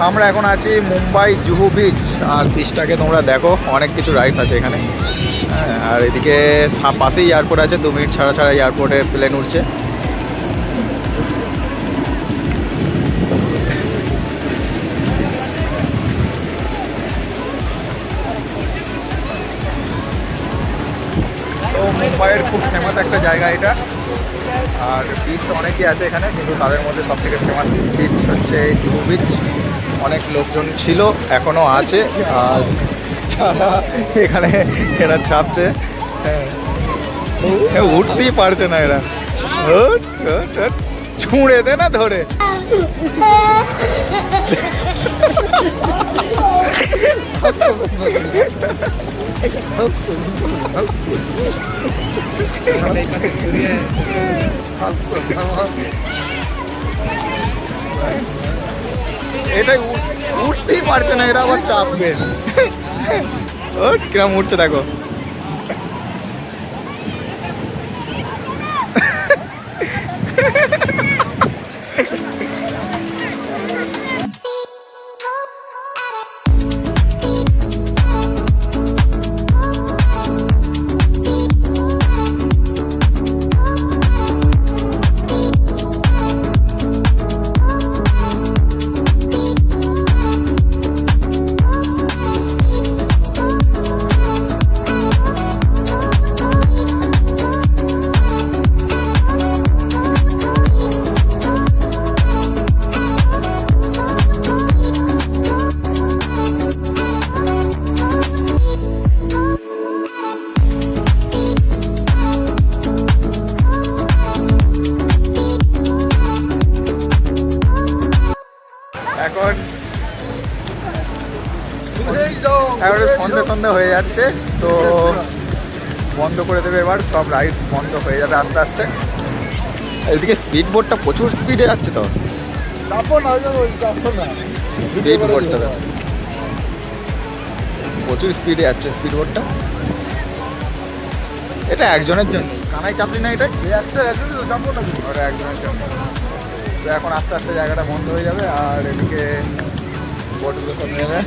আমরা এখন আছি মুম্বাই জুহু বিচ। আর বিচটাকে তোমরা দেখো, অনেক কিছু রাইডস আছে এখানে। হ্যাঁ, আর এদিকে পাশেই এয়ারপোর্ট আছে, 2 মিনিট ছাড়া ছাড়া এয়ারপোর্টে প্লেন উঠছে। তো মুম্বাইয়ের খুব ফেমাস একটা জায়গা এটা। আর বিচ অনেকই আছে এখানে, কিন্তু তাদের মধ্যে সবথেকে ফেমাস বিচ হচ্ছে জুহু বিচ। অনেক লোকজন ছিল, এখনও আছে। আর যারা এখানে এরা চাপছে, উঠতেই পারছে না এরা। ছুঁড়ে দে না ধরে। এটাই উঠতেই পারছে না এরা, আবার চাপবে। ও কিরম উঠছে দেখো। এখন সন্ধে সন্ধে হয়ে যাচ্ছে, তো বন্ধ করে দেবে এবার। সব রাইড বন্ধ হয়ে যাবে আস্তে আস্তে। এদিকে স্পিড বোটটা প্রচুর স্পিডে যাচ্ছে। তো স্পিড বোটটা প্রচুর স্পিডে যাচ্ছে, স্পিড বোটটা। এটা একজনের জন্য, কানাই চাপলি না এটা একজনের জন্য। তো এখন আস্তে আস্তে জায়গাটা বন্ধ হয়ে যাবে। আর এদিকে বোটগুলো সব নেবে।